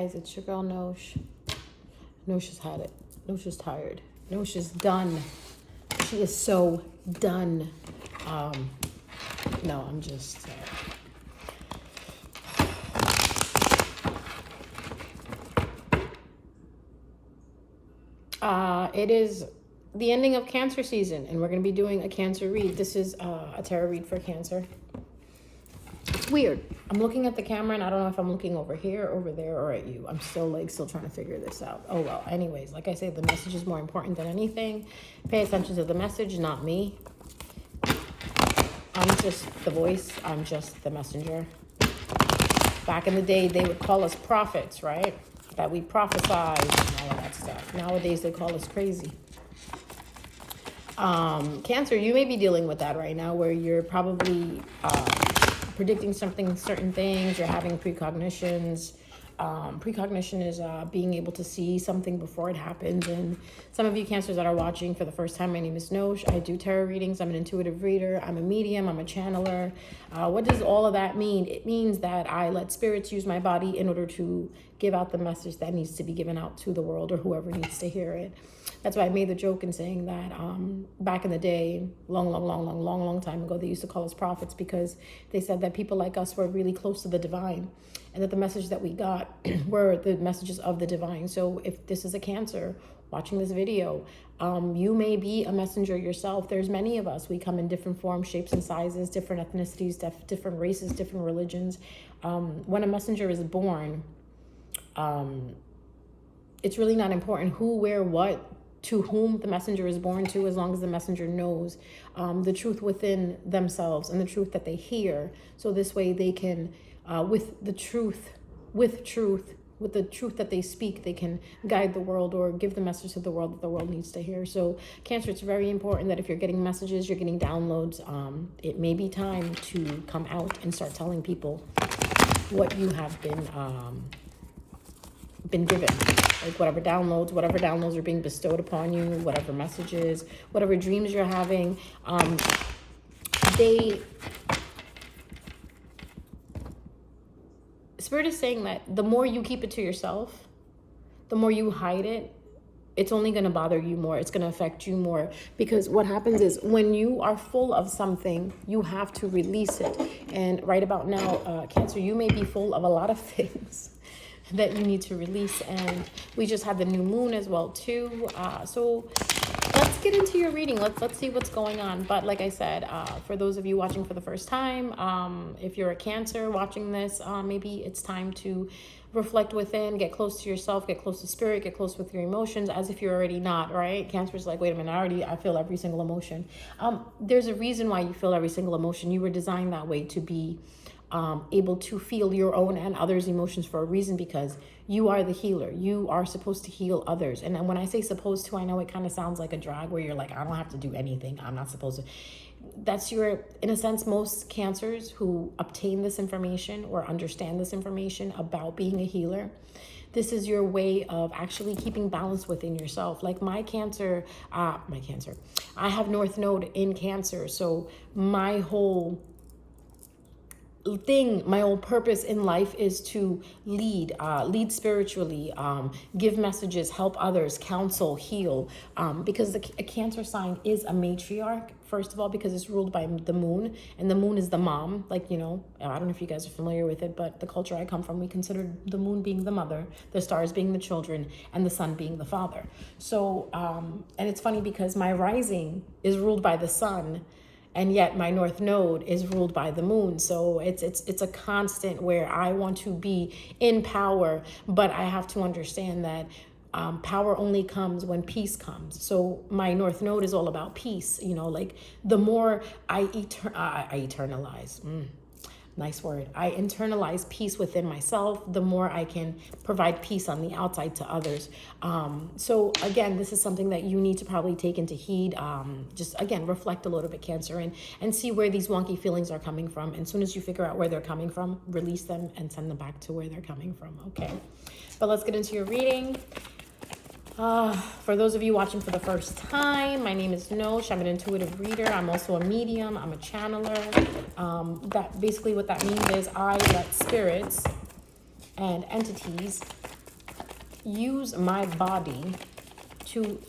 Guys, it's your girl Nosh. Nosh has had it. Nosh is tired. Nosh is done. She is so done. No, I'm just... it is the ending of Cancer season, and we're going to be doing a Cancer read. This is a tarot read for Cancer. It's weird. I'm looking at the camera, and I don't know if I'm looking over here, over there, or at you. I'm still trying to figure this out. Oh, well. Anyways, like I say, the message is more important than anything. Pay attention to the message, not me. I'm just the voice. I'm just the messenger. Back in the day, they would call us prophets, right? That we prophesied and all of that stuff. Nowadays, they call us crazy. Cancer, you may be dealing with that right now, where you're probably predicting certain things. You're having precognitions. Precognition is being able to see something before it happens. And some of you Cancers that are watching for the first time, my name is Nosh. I do tarot readings. I'm an intuitive reader. I'm a medium. I'm a channeler. What does all of that mean? It means that I let spirits use my body in order to give out the message that needs to be given out to the world or whoever needs to hear it. That's why I made the joke in saying that back in the day, long time ago, they used to call us prophets because they said that people like us were really close to the divine, and that the message that we got were the messages of the divine. So if this is a Cancer watching this video, you may be a messenger yourself. There's many of us. We come in different forms, shapes, and sizes, different ethnicities, different races, different religions. When a messenger is born, it's really not important who, where, what, to whom the messenger is born to, as long as the messenger knows the truth within themselves and the truth that they hear. So this way they can, with the truth that they speak, they can guide the world or give the message to the world that the world needs to hear. So Cancer, it's very important that if you're getting messages, you're getting downloads, it may be time to come out and start telling people what you have been given. Like whatever downloads are being bestowed upon you, whatever messages, whatever dreams you're having, Spirit is saying that the more you keep it to yourself, the more you hide it, it's only going to bother you more. It's going to affect you more, because what happens is when you are full of something, you have to release it. And right about now, Cancer, you may be full of a lot of things that you need to release, and we just had the new moon as well too. So let's get into your reading. Let's see what's going on. But like I said, for those of you watching for the first time, if you're a Cancer watching this, maybe it's time to reflect within, get close to yourself, get close to spirit, get close with your emotions, as if you're already not, right? Cancer's like, wait a minute, I feel every single emotion. There's a reason why you feel every single emotion. You were designed that way, to be able to feel your own and others' emotions for a reason, because you are the healer. You are supposed to heal others. And when I say supposed to, I know it kind of sounds like a drag where you're like, I don't have to do anything. I'm not supposed to. That's in a sense, most Cancers who obtain this information or understand this information about being a healer, this is your way of actually keeping balance within yourself. Like my Cancer, I have North Node in Cancer. So my whole my whole purpose in life is to lead spiritually, give messages, help others, counsel, heal, because a Cancer sign is a matriarch, first of all, because it's ruled by the moon, and the moon is the mom. Like, I don't know if you guys are familiar with it, but the culture I come from, we consider the moon being the mother, the stars being the children, and the sun being the father. So and it's funny because my rising is ruled by the sun, and yet my North Node is ruled by the moon. So it's a constant where I want to be in power, but I have to understand that power only comes when peace comes. So my North Node is all about peace. Like the more I eternalize. Nice word. I internalize peace within myself, the more I can provide peace on the outside to others. So again, this is something that you need to probably take into heed. Just again, reflect a little bit, Cancer, and see where these wonky feelings are coming from. And as soon as you figure out where they're coming from, release them and send them back to where they're coming from. Okay. But let's get into your reading. For those of you watching for the first time, my name is Nosh. I'm an intuitive reader. I'm also a medium. I'm a channeler. That basically what that means is I let spirits and entities use my body to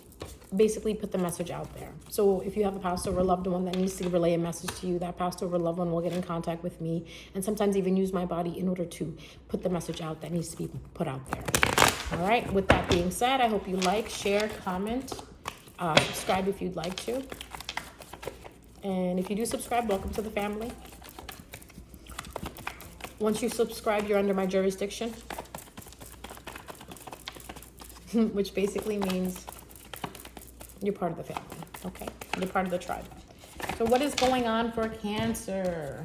basically put the message out there. So if you have a pastor or a loved one that needs to relay a message to you, that pastor or loved one will get in contact with me, and sometimes even use my body in order to put the message out that needs to be put out there. All right, with that being said, I hope you like, share, comment, subscribe if you'd like to. And if you do subscribe, welcome to the family. Once you subscribe, you're under my jurisdiction, which basically means you're part of the family, okay? You're part of the tribe. So what is going on for Cancer?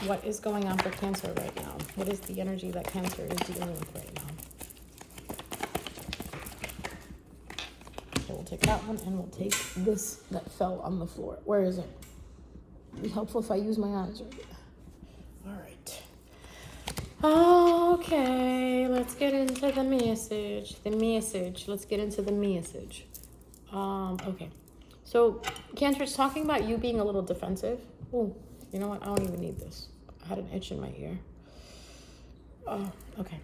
What is going on for Cancer right now? What is the energy that Cancer is dealing with right now? So we'll take that one, and we'll take this that fell on the floor. Where is it? It'd be helpful if I use my eyes right here. All right. Okay, let's get into the message. Let's get into the message. Okay. So Cancer is talking about you being a little defensive. Oh, you know what? I don't even need this. I had an itch in my ear. Okay.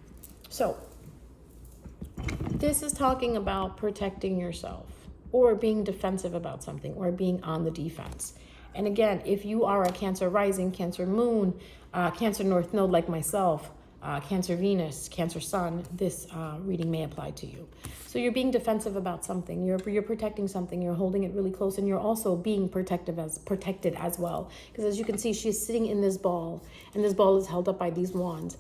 So this is talking about protecting yourself, or being defensive about something, or being on the defense. And again, if you are a Cancer rising, Cancer moon, Cancer north node like myself, Cancer Venus, Cancer Sun, this reading may apply to you. So you're being defensive about something. You're protecting something. You're holding it really close, and you're also being protected as well. Because as you can see, she's sitting in this ball, and this ball is held up by these wands.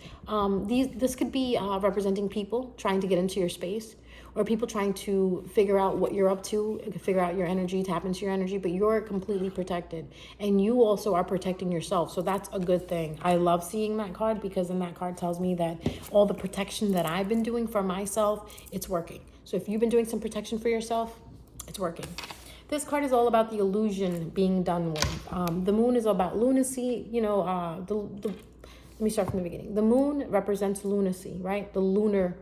This could be representing people trying to get into your space, or people trying to figure out what you're up to, figure out your energy, tap into your energy, but you're completely protected. And you also are protecting yourself. So that's a good thing. I love seeing that card, because then that card tells me that all the protection that I've been doing for myself, it's working. So if you've been doing some protection for yourself, it's working. This card is all about the illusion being done with. The moon is about lunacy. You know, let me start from the beginning. The moon represents lunacy, right? The lunar.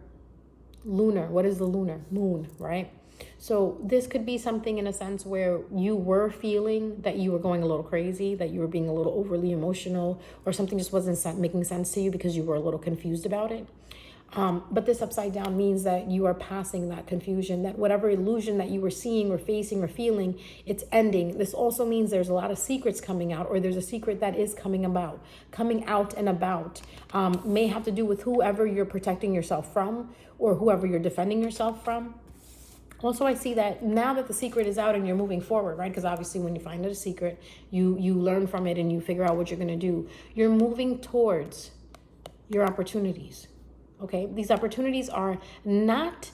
What is the lunar? Moon, right? So this could be something in a sense where you were feeling that you were going a little crazy, that you were being a little overly emotional, or something just wasn't making sense to you because you were a little confused about it. But this upside down means that you are passing that confusion, that whatever illusion that you were seeing or facing or feeling, it's ending. This also means there's a lot of secrets coming out, or there's a secret that is coming out and about. May have to do with whoever you're protecting yourself from, or whoever you're defending yourself from. Also, I see that now that the secret is out and you're moving forward, right? Because obviously when you find out a secret, you learn from it and you figure out what you're going to do. You're moving towards your opportunities. Okay, these opportunities are not,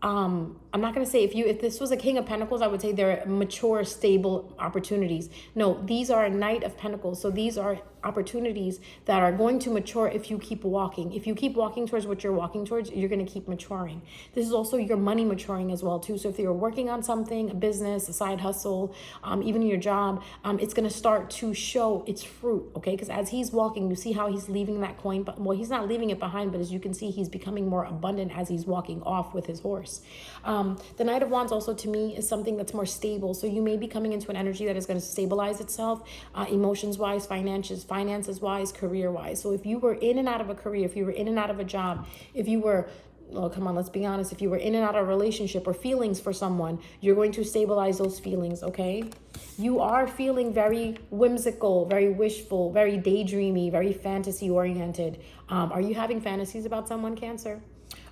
I'm not going to say if this was a King of Pentacles, I would say they're mature, stable opportunities. No, these are a Knight of Pentacles. So these are opportunities that are going to mature if you keep walking. If you keep walking towards what you're walking towards, you're going to keep maturing. This is also your money maturing as well too. So if you're working on something, a business, a side hustle, even your job, it's going to start to show its fruit. Okay, because as he's walking, you see how he's leaving that coin, but well, he's not leaving it behind, but as you can see, he's becoming more abundant as he's walking off with his horse. The Knight of Wands also to me is something that's more stable. So you may be coming into an energy that is going to stabilize itself, emotions wise, finances wise, career wise. So if you were in and out of a career, if you were in and out of a job, if you were, oh, come on, let's be honest, if you were in and out of a relationship or feelings for someone, you're going to stabilize those feelings, okay? You are feeling very whimsical, very wishful, very daydreamy, very fantasy oriented. Are you having fantasies about someone, Cancer?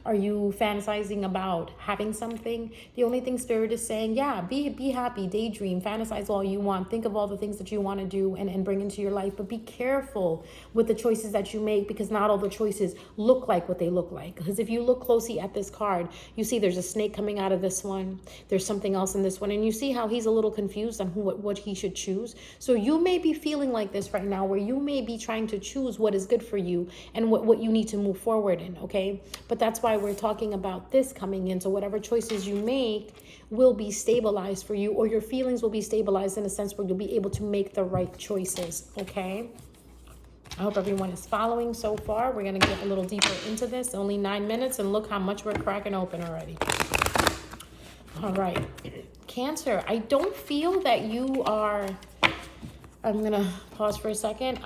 Are you fantasizing about having something? The only thing Spirit is saying, yeah, be happy, daydream, fantasize all you want. Think of all the things that you want to do and bring into your life. But be careful with the choices that you make, because not all the choices look like what they look like. Because if you look closely at this card, you see there's a snake coming out of this one. There's something else in this one. And you see how he's a little confused on what he should choose. So you may be feeling like this right now, where you may be trying to choose what is good for you and what you need to move forward in, okay? But that's why we're talking about this coming in. So whatever choices you make will be stabilized for you, or your feelings will be stabilized in a sense where you'll be able to make the right choices, okay? I hope everyone is following so far. We're going to get a little deeper into this. Only 9 minutes, and look how much we're cracking open already. All right. Cancer, I don't feel that you are, I'm going to pause for a second.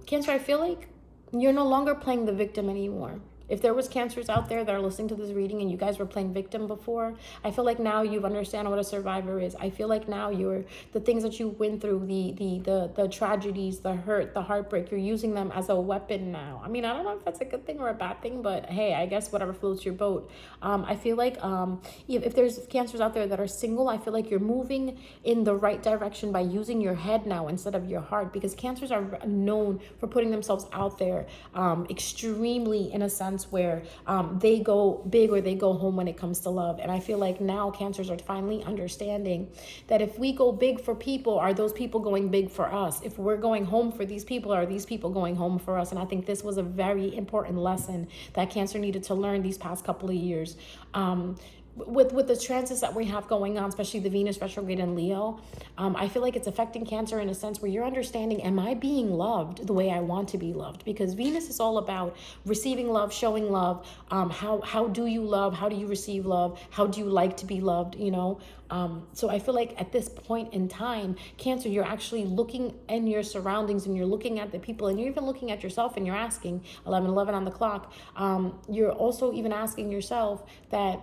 Cancer, I feel like you're no longer playing the victim anymore. If there was cancers out there that are listening to this reading and you guys were playing victim before, I feel like now you understand what a survivor is. I feel like now the things that you went through, the tragedies, the hurt, the heartbreak, you're using them as a weapon now. I mean, I don't know if that's a good thing or a bad thing, but hey, I guess whatever floats your boat. I feel like if there's cancers out there that are single, I feel like you're moving in the right direction by using your head now instead of your heart, because cancers are known for putting themselves out there extremely, in a sense, where they go big or they go home when it comes to love. And I feel like now cancers are finally understanding that if we go big for people, are those people going big for us? If we're going home for these people, are these people going home for us? And I think this was a very important lesson that Cancer needed to learn these past couple of years. With the transits that we have going on, especially the Venus retrograde in Leo, I feel like it's affecting Cancer in a sense where you're understanding, am I being loved the way I want to be loved? Because Venus is all about receiving love, showing love. How do you love? How do you receive love? How do you like to be loved? You know? So I feel like at this point in time, Cancer, you're actually looking in your surroundings and you're looking at the people and you're even looking at yourself and you're asking, 11:11 on the clock, you're also even asking yourself that,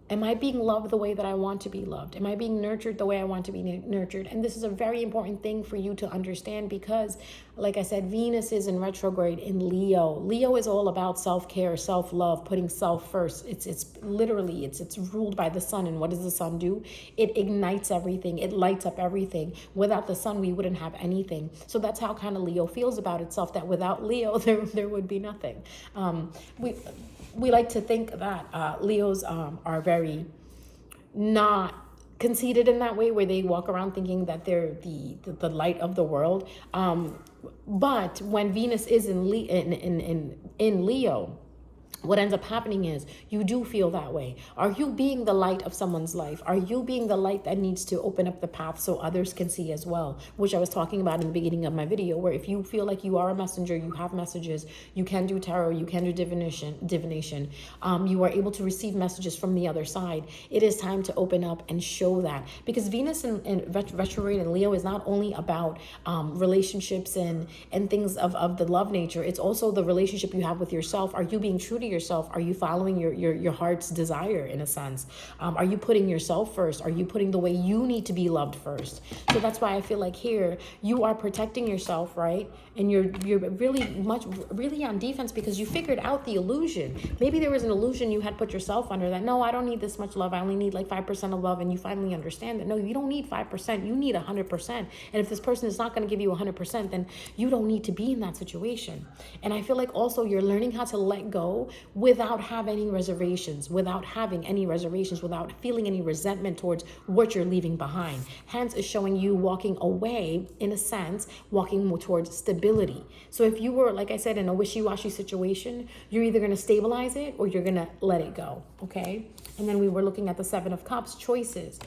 am I being loved the way that I want to be loved? Am I being nurtured the way I want to be nurtured? And this is a very important thing for you to understand because, like I said, Venus is in retrograde in Leo. Leo is all about self-care, self-love, putting self first. It's literally, it's ruled by the sun. And what does the sun do? It ignites everything. It lights up everything. Without the sun, we wouldn't have anything. So that's how kind of Leo feels about itself, that without Leo, there would be nothing. We like to think that Leos are very not conceited in that way, where they walk around thinking that they're the light of the world. But when Venus is in Leo, what ends up happening is you do feel that way. Are you being the light of someone's life? Are you being the light that needs to open up the path so others can see as well? Which I was talking about in the beginning of my video, where if you feel like you are a messenger, you have messages, you can do tarot, you can do divination, you are able to receive messages from the other side. It is time to open up and show that, because Venus in retrograde in Leo is not only about relationships and things of the love nature. It's also the relationship you have with yourself. Are you being true to yourself? Are you following your heart's desire in a sense? Are you putting yourself first? Are you putting the way you need to be loved first? So that's why I feel like here you are protecting yourself, right? And you're really on defense because you figured out the illusion. Maybe there was an illusion you had put yourself under, that no, I don't need this much love. I only need like 5% of love. And you finally understand that no, you don't need 5%. You need 100%. And if this person is not going to give you 100%, then you don't need to be in that situation. And I feel like also you're learning how to let go without having any reservations, without feeling any resentment towards what you're leaving behind. Hence is showing you walking away, in a sense, walking more towards stability. So if you were, like I said, in a wishy-washy situation, you're either going to stabilize it or you're going to let it go, okay? And then we were looking at the 7 of Cups, choices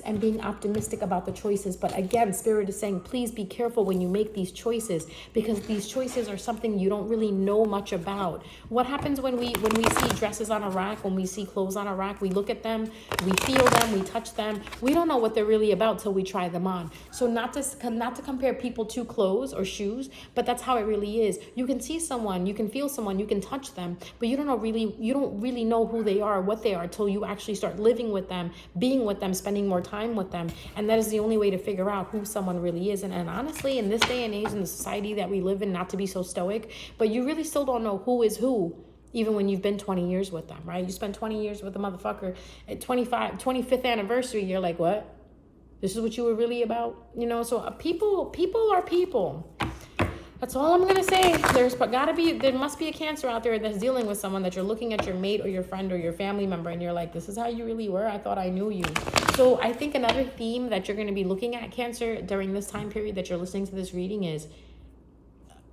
and being optimistic about the choices. But again, Spirit is saying, please be careful when you make these choices, because these choices are something you don't really know much about. What happens when we see dresses on a rack, when we see clothes on a rack, we look at them, we feel them, we touch them. We don't know what they're really about till we try them on. So not to compare people to clothes or shoes, but that's how it really is. You can see someone, you can feel someone, you can touch them, but you don't really know who they are, what they are, till you actually start living with them, being with them, spending more time with them. And that is the only way to figure out who someone really is. And honestly, in this day and age, in the society that we live in, not to be so stoic, but you really still don't know who is who, even when you've been 20 years with them, right? You spend 20 years with a motherfucker at 25th anniversary, you're like, what? This is what you were really about? You know, so people are people. That's all I'm going to say. There must be a Cancer out there that's dealing with someone that you're looking at, your mate or your friend or your family member, and you're like, this is how you really were? I thought I knew you. So I think another theme that you're going to be looking at, Cancer, during this time period that you're listening to this reading is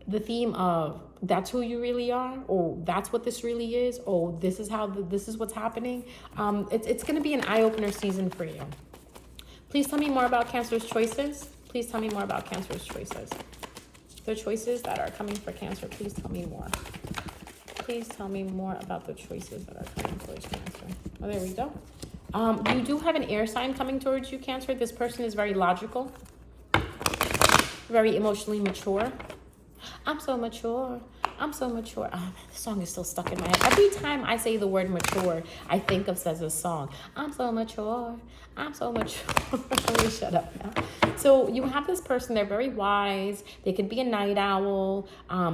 the theme of, that's who you really are, or that's what this really is, or this is what's happening. It's going to be an eye-opener season for you. Please tell me more about Cancer's choices. Please tell me more about Cancer's choices. The choices that are coming for Cancer, please tell me more. Please tell me more about the choices that are coming towards Cancer. Oh, there we go. You do have an air sign coming towards you, Cancer. This person is very logical, very emotionally mature. I'm so mature. I'm so mature. The song is still stuck in my head. Every time I say the word mature, I think of Sceza's song. I'm so mature. I'm so mature. Let me shut up now. So you have this person, they're very wise. They could be a night owl.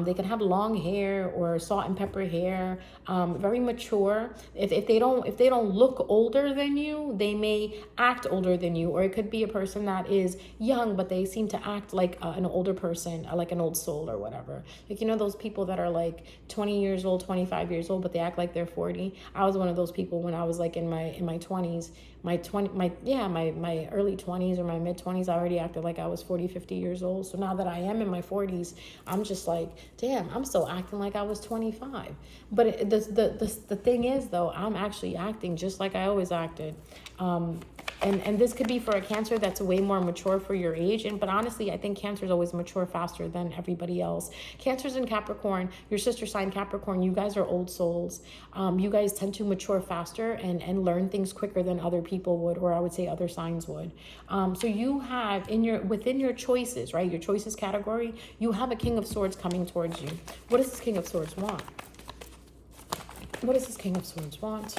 They could have long hair or salt and pepper hair. Very mature. If they don't look older than you, they may act older than you. Or it could be a person that is young, but they seem to act like an older person, like an old soul or whatever. Like, you know, those people that are like 20 years old, 25 years old, but they act like they're 40. I was one of those people when I was like in my 20s. My early 20s or my mid 20s, I already acted like I was 40, 50 years old. So now that I am in my 40s, I'm just like, damn, I'm still acting like I was 25. But the thing is, though, I'm actually acting just like I always acted. And this could be for a Cancer that's way more mature for your age. But honestly, I think Cancer is always mature faster than everybody else. Cancer's in Capricorn, your sister sign Capricorn, you guys are old souls. You guys tend to mature faster and learn things quicker than other people would, or I would say other signs would. So you have within your choices, right? Your choices category, you have a King of Swords coming towards you. What does this King of Swords want? What does this King of Swords want?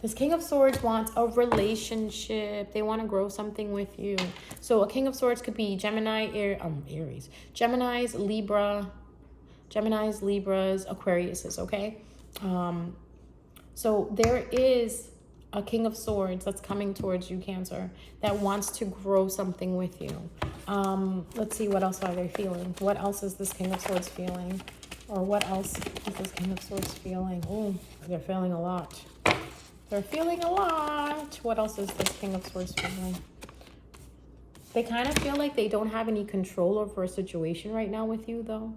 This King of Swords wants a relationship. They want to grow something with you. So a King of Swords could be Gemini, Aries. Gemini's, Libras, Aquariuses, okay? So there is a King of Swords that's coming towards you, Cancer, that wants to grow something with you. Let's see, what else are they feeling? What else is this King of Swords feeling? Or what else is this King of Swords feeling? Oh, they're feeling a lot. They're feeling a lot. What else is this King of Swords feeling? They kind of feel like they don't have any control over a situation right now with you, though.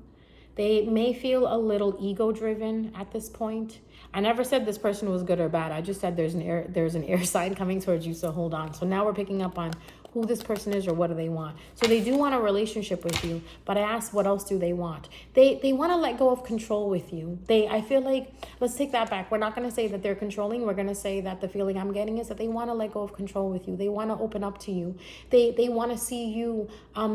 They may feel a little ego-driven at this point. I never said this person was good or bad. I just said there's an air sign coming towards you, so hold on. So now we're picking up on who this person is or what do they want. So they do want a relationship with you, but I asked what else do they want? They want to let go of control with you. I feel like, let's take that back. We're not going to say that they're controlling. We're going to say that the feeling I'm getting is that they want to let go of control with you. They want to open up to you. They want to see you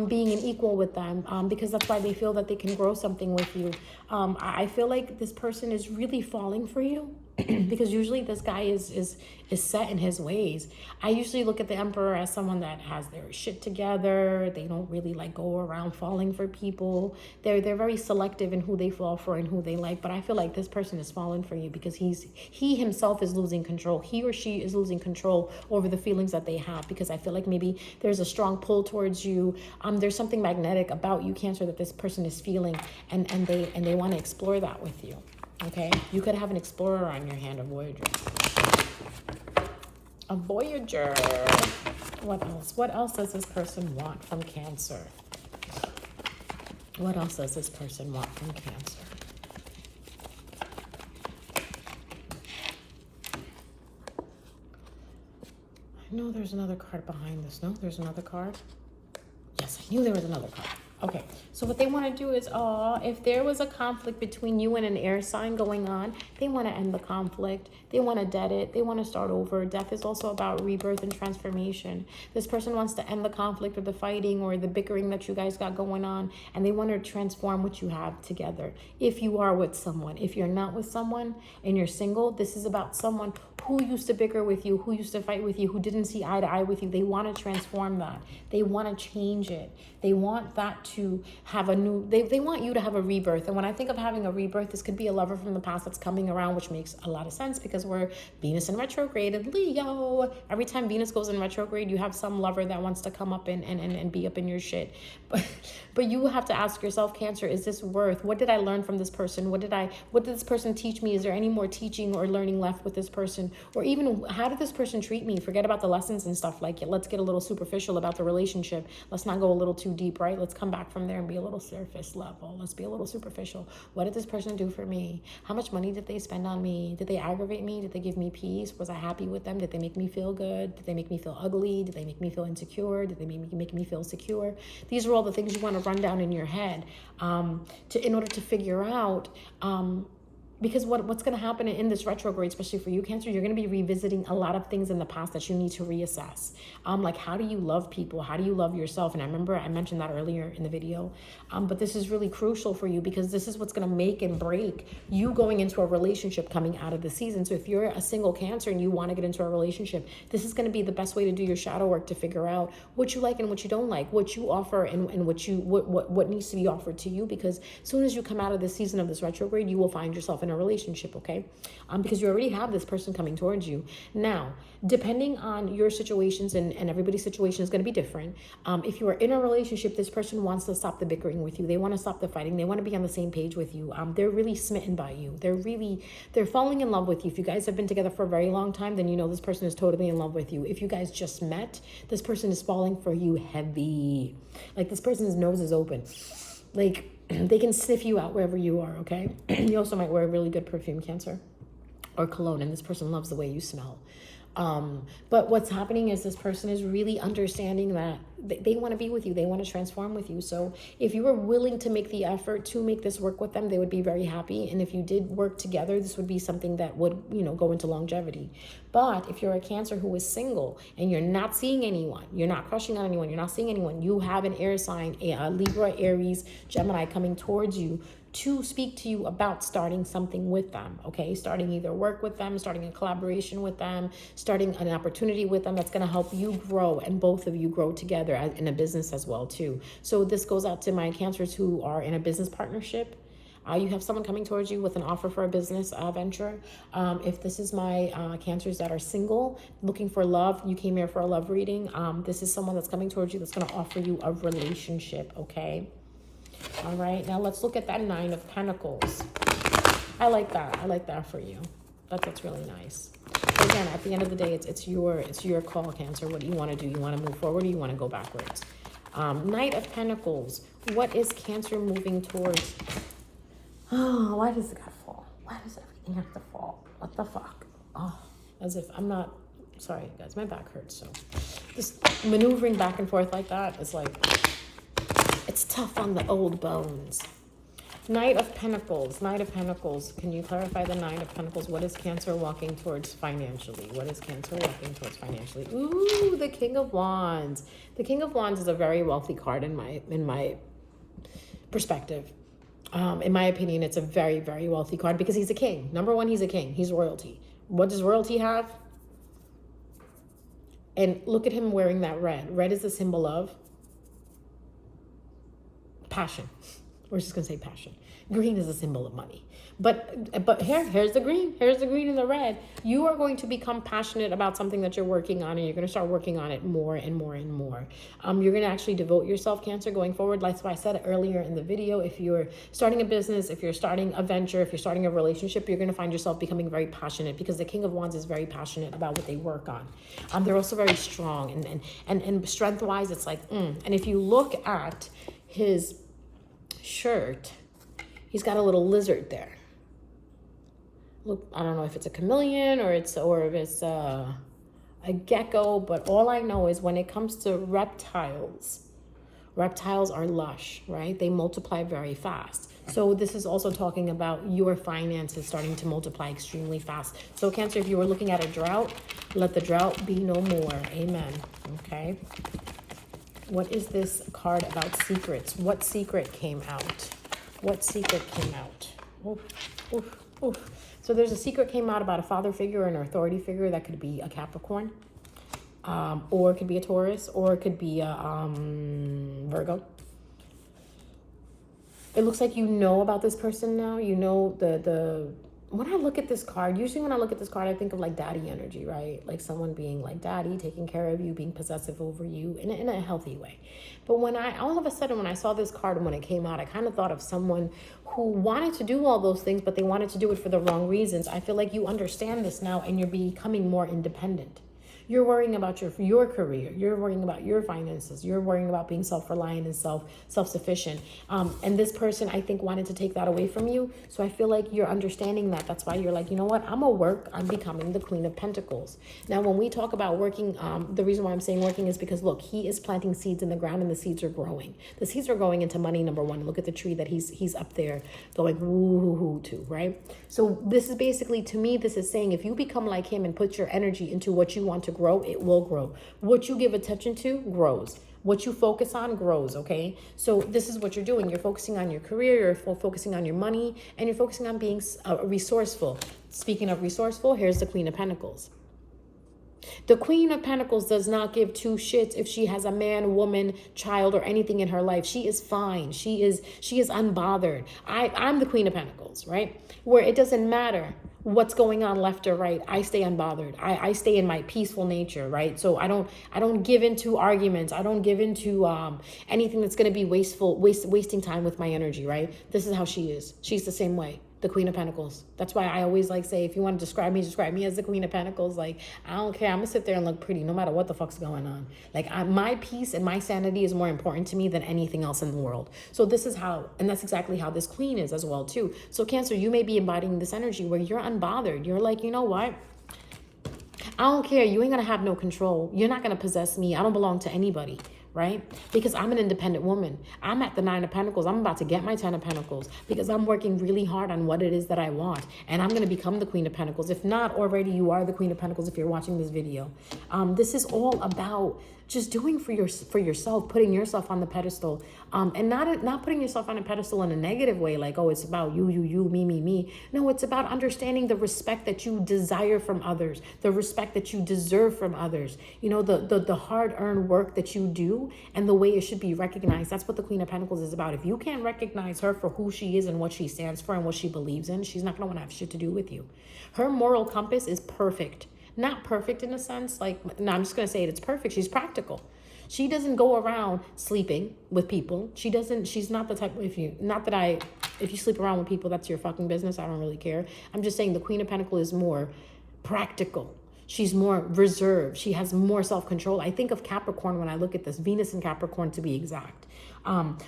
being an equal with them because that's why they feel that they can grow something with you. I feel like this person is really falling for you. Because usually this guy is set in his ways. I usually look at the Emperor as someone that has their shit together. They don't really like go around falling for people. They're very selective in who they fall for and who they like. But I feel like this person is falling for you because he himself is losing control. He or she is losing control over the feelings that they have, because I feel like maybe there's a strong pull towards you. There's something magnetic about you, Cancer, that this person is feeling, and they want to explore that with you. Okay, you could have an Explorer on your hand, a Voyager. A Voyager. What else? What else does this person want from Cancer? What else does this person want from Cancer? I know there's another card behind this. No, there's another card. Yes, I knew there was another card. Okay, so what they want to do is, if there was a conflict between you and an air sign going on, they want to end the conflict. They want to dead it. They want to start over. Death is also about rebirth and transformation. This person wants to end the conflict or the fighting or the bickering that you guys got going on, and they want to transform what you have together. If you are with someone, if you're not with someone and you're single, this is about someone who used to bicker with you, who used to fight with you, who didn't see eye to eye with you. They want to transform that. They want to change it. They want that to have a new, they want you to have a rebirth. And when I think of having a rebirth, this could be a lover from the past that's coming around, which makes a lot of sense because we're Venus in retrograde and Leo. Every time Venus goes in retrograde, you have some lover that wants to come up and be up in your shit. But you have to ask yourself, Cancer, is this worth? What did I learn from this person? What did this person teach me? Is there any more teaching or learning left with this person? Or even, how did this person treat me? Forget about the lessons and stuff. Like, let's get a little superficial about the relationship. Let's not go a little too deep, right? Let's come back from there and be a little surface level. Let's be a little superficial. What did this person do for me? How much money did they spend on me? Did they aggravate me? Did they give me peace? Was I happy with them? Did they make me feel good? Did they make me feel ugly? Did they make me feel insecure? Did they make me feel secure? These are all the things you want to run down in your head in order to figure out Because what's going to happen in this retrograde, especially for you, Cancer, you're going to be revisiting a lot of things in the past that you need to reassess. Like, how do you love people? How do you love yourself? And I remember I mentioned that earlier in the video. But this is really crucial for you, because this is what's going to make and break you going into a relationship coming out of the season. So if you're a single Cancer and you want to get into a relationship, this is going to be the best way to do your shadow work, to figure out what you like and what you don't like, what you offer and what needs to be offered to you. Because as soon as you come out of this season of this retrograde, you will find yourself in a relationship, okay? Because you already have this person coming towards you. Now, depending on your situations, and everybody's situation is going to be different. If you are in a relationship, this person wants to stop the bickering with you. They want to stop the fighting. They want to be on the same page with you. They're really smitten by you. They're falling in love with you. If you guys have been together for a very long time, then you know this person is totally in love with you. If you guys just met, this person is falling for you heavy. Like, this person's nose is open. Like, they can sniff you out wherever you are, okay? You also might wear a really good perfume, Cancer, or cologne, and this person loves the way you smell. But what's happening is this person is really understanding that they want to be with you. They want to transform with you. So if you were willing to make the effort to make this work with them, they would be very happy. And if you did work together, this would be something that would, go into longevity. But if you're a Cancer who is single and you're not seeing anyone, you're not crushing on anyone, you're not seeing anyone, you have an air sign, a Libra, Aries, Gemini coming towards you to speak to you about starting something with them, okay? Starting either work with them, starting a collaboration with them, starting an opportunity with them that's gonna help you grow, and both of you grow together in a business as well too. So this goes out to my Cancers who are in a business partnership. You have someone coming towards you with an offer for a business venture. If this is my Cancers that are single, looking for love, you came here for a love reading. This is someone that's coming towards you that's gonna offer you a relationship, okay? All right, now let's look at that Nine of Pentacles. I like that. I like that for you. That's really nice. Again, at the end of the day, it's your call, Cancer. What do you want to do? You want to move forward, or you want to go backwards? Knight of Pentacles. What is Cancer moving towards? Oh, why does it gotta fall? Why does everything have to fall? What the fuck? Oh, as if I'm not. Sorry, guys, my back hurts. So just maneuvering back and forth like that is like, it's tough on the old bones. Knight of Pentacles. Knight of Pentacles. Can you clarify the Knight of Pentacles? What is Cancer walking towards financially? What is Cancer walking towards financially? Ooh, the King of Wands. The King of Wands is a very wealthy card in my perspective. In my opinion, it's a very, very wealthy card because he's a king. Number one, he's a king. He's royalty. What does royalty have? And look at him wearing that red. Red is the symbol of passion. We're just gonna say passion. Green is a symbol of money. But here's the green. Here's the green and the red. You are going to become passionate about something that you're working on, and you're going to start working on it more and more and more. You're going to actually devote yourself, Cancer, going forward. Like I said earlier in the video, if you're starting a business, if you're starting a venture, if you're starting a relationship, you're going to find yourself becoming very passionate, because the King of Wands is very passionate about what they work on. They're also very strong, and strength-wise, it's like, And if you look at his shirt, he's got a little lizard there. Look, I don't know if it's a chameleon or if it's a gecko, but all I know is when it comes to reptiles are lush, right? They multiply very fast. So this is also talking about your finances starting to multiply extremely fast. So Cancer, if you were looking at a drought, let the drought be no more. Amen. Okay. What is this card about secrets? What secret came out? What secret came out? Oof, oof, oof. So there's a secret came out about a father figure or an authority figure. That could be a Capricorn, or it could be a Taurus, or it could be a Virgo. It looks like you know about this person now. You know when I look at this card, usually when I look at this card, I think of like daddy energy, right? Like someone being like daddy, taking care of you, being possessive over you in a healthy way. But when all of a sudden, when I saw this card and when it came out, I kind of thought of someone who wanted to do all those things, but they wanted to do it for the wrong reasons. I feel like you understand this now and you're becoming more independent. You're worrying about your career. You're worrying about your finances. You're worrying about being self-reliant and self-sufficient. And this person, I think, wanted to take that away from you. So I feel like you're understanding that. That's why you're like, you know what? I'm gonna work on becoming the Queen of Pentacles. Now, when we talk about working, the reason why I'm saying working is because look, he is planting seeds in the ground, and the seeds are growing. The seeds are going into money. Number one, look at the tree that he's up there going woo-hoo-hoo to, right? So this is basically, to me, this is saying if you become like him and put your energy into what you want to grow, it will grow. What you give attention to grows. What you focus on grows, okay? So this is what you're doing. You're focusing on your career, you're focusing on your money, and you're focusing on being resourceful. Speaking of resourceful, here's the Queen of Pentacles. The Queen of Pentacles does not give two shits if she has a man, woman, child, or anything in her life. She is fine. She is unbothered. I'm the Queen of Pentacles, right? Where it doesn't matter what's going on left or right. I stay unbothered. I stay in my peaceful nature, right? So I don't give into arguments. I don't give into anything that's going to be wasting time with my energy, right? This is how she is. She's the same way. The Queen of Pentacles. That's why I always like say, if you want to describe me as the Queen of Pentacles. Like, I don't care. I'm gonna sit there and look pretty no matter what the fuck's going on. Like, my peace and my sanity is more important to me than anything else in the world. So this is how, and that's exactly how this Queen is as well too. So Cancer, you may be embodying this energy where you're unbothered. You're like, you know what? I don't care. You ain't gonna have no control. You're not gonna possess me. I don't belong to anybody. Right? Because I'm an independent woman. I'm at the 9 of Pentacles. I'm about to get my 10 of Pentacles because I'm working really hard on what it is that I want. And I'm going to become the Queen of Pentacles. If not already, you are the Queen of Pentacles if you're watching this video. This is all about just doing for yourself, putting yourself on the pedestal, and not putting yourself on a pedestal in a negative way, like, oh, it's about you, me. No, it's about understanding the respect that you desire from others, the respect that you deserve from others. You know, the hard-earned work that you do and the way it should be recognized. That's what the Queen of Pentacles is about. If you can't recognize her for who she is and what she stands for and what she believes in, she's not going to want to have shit to do with you. Her moral compass is perfect. Not perfect in a sense, like, no, I'm just going to say it's perfect. She's practical. She doesn't go around sleeping with people. She's not the type, if you sleep around with people, that's your fucking business. I don't really care. I'm just saying the Queen of Pentacles is more practical. She's more reserved. She has more self-control. I think of Capricorn when I look at this, Venus in Capricorn to be exact.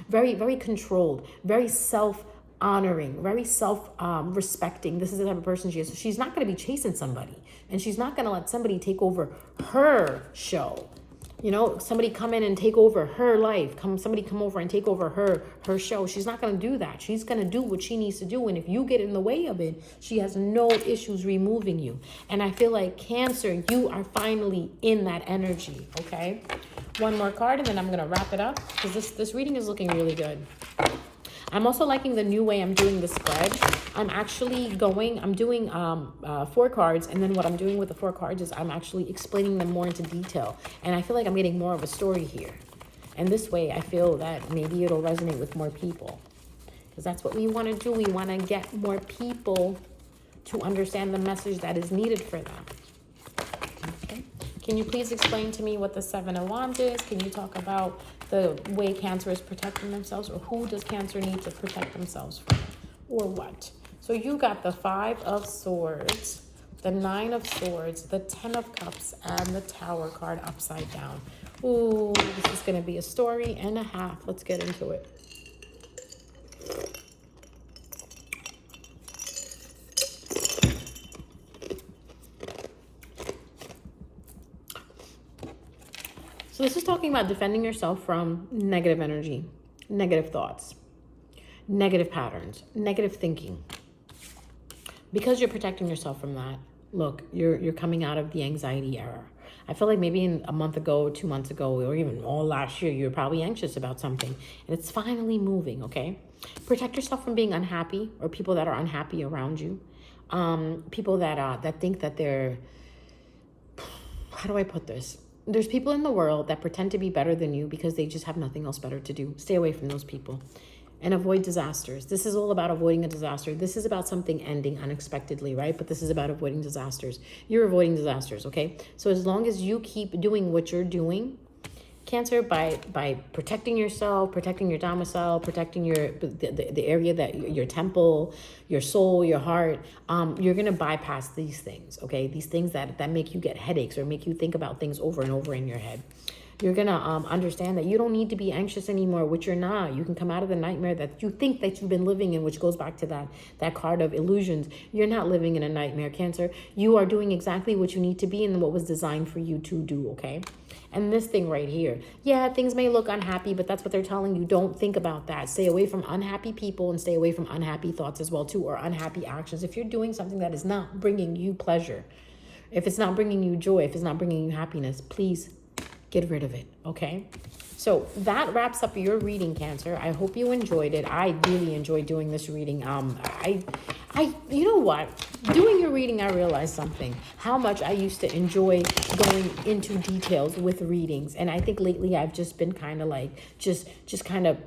Very, very controlled, very honoring, very self-respecting. This is the type of person she is. So she's not going to be chasing somebody, and she's not going to let somebody take over her show. You know, somebody come in and take over her life. Somebody come over and take over her show. She's not going to do that. She's going to do what she needs to do. And if you get in the way of it, she has no issues removing you. And I feel like Cancer, you are finally in that energy. Okay. One more card, and then I'm going to wrap it up because this reading is looking really good. I'm also liking the new way I'm doing the spread. I'm doing 4 cards, and then what I'm doing with the 4 cards is I'm actually explaining them more into detail. And I feel like I'm getting more of a story here. And this way, I feel that maybe it'll resonate with more people. Because that's what we want to do. We want to get more people to understand the message that is needed for them. Okay. Can you please explain to me what the 7 of Wands is? Can you talk about the way Cancer is protecting themselves, or who does Cancer need to protect themselves from, or what? So you got the 5 of Swords, the 9 of Swords, the 10 of Cups, and the Tower card upside down. Ooh, this is going to be a story and a half. Let's get into it. So this is talking about defending yourself from negative energy, negative thoughts, negative patterns, negative thinking. Because you're protecting yourself from that, look, you're coming out of the anxiety era. I feel like maybe a month ago, 2 months ago, or even all last year, you were probably anxious about something, and it's finally moving, okay? Protect yourself from being unhappy, or people that are unhappy around you. People that think that they're, how do I put this? There's people in the world that pretend to be better than you because they just have nothing else better to do. Stay away from those people and avoid disasters. This is all about avoiding a disaster. This is about something ending unexpectedly, right? But this is about avoiding disasters. You're avoiding disasters, okay? So as long as you keep doing what you're doing, Cancer, by protecting yourself, protecting your domicile, protecting the area that your temple, your soul, your heart, you're gonna bypass these things. Okay, these things that make you get headaches or make you think about things over and over in your head. You're gonna understand that you don't need to be anxious anymore, which you're not. You can come out of the nightmare that you think that you've been living in, which goes back to that card of illusions. You're not living in a nightmare, Cancer. You are doing exactly what you need to be and what was designed for you to do, okay? And this thing right here, yeah, things may look unhappy, but that's what they're telling you. Don't think about that. Stay away from unhappy people and stay away from unhappy thoughts as well too, or unhappy actions. If you're doing something that is not bringing you pleasure, if it's not bringing you joy, if it's not bringing you happiness, please get rid of it, okay? So that wraps up your reading, Cancer. I hope you enjoyed it. I really enjoyed doing this reading. You know what? Doing your reading, I realized something. How much I used to enjoy going into details with readings. And I think lately I've just been kind of like, just kind of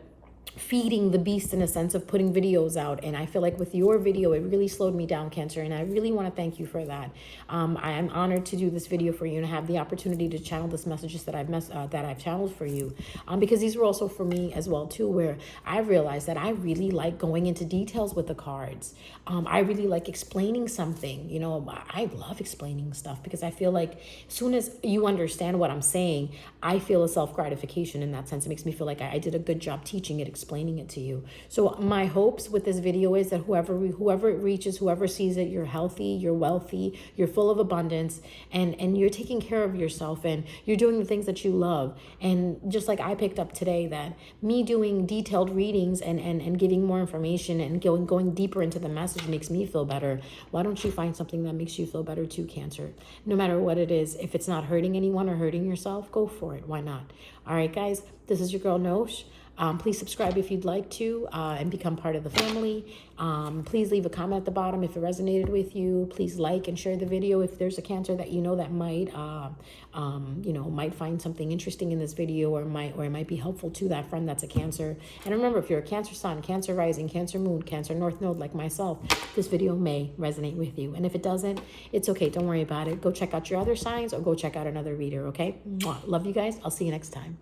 feeding the beast in a sense of putting videos out. And I feel like with your video, it really slowed me down, Cancer. And I really want to thank you for that. I am honored to do this video for you and have the opportunity to channel this messages that I've channeled for you. Because these were also for me as well too, where I realized that I really like going into details with the cards. I really like explaining something. You know, I love explaining stuff because I feel like as soon as you understand what I'm saying, I feel a self-gratification in that sense. It makes me feel like I did a good job teaching it, explaining it to you. So my hopes with this video is that whoever it reaches, whoever sees it, you're healthy, you're wealthy, you're full of abundance, and you're taking care of yourself, and you're doing the things that you love. And just like I picked up today, that me doing detailed readings and giving more information and going deeper into the message makes me feel better. Why don't you find something that makes you feel better too, Cancer? No matter what it is, if it's not hurting anyone or hurting yourself, go for it. Why not? All right, guys, this is your girl Nosh. Please subscribe if you'd like to and become part of the family. Please leave a comment at the bottom if it resonated with you. Please like and share the video if there's a Cancer that you know that might find something interesting in this video, or it might be helpful to that friend that's a Cancer. And remember, if you're a Cancer Sun, Cancer Rising, Cancer Moon, Cancer North Node like myself, this video may resonate with you. And if it doesn't, it's okay. Don't worry about it. Go check out your other signs or go check out another reader, okay? Mwah. Love you guys. I'll see you next time.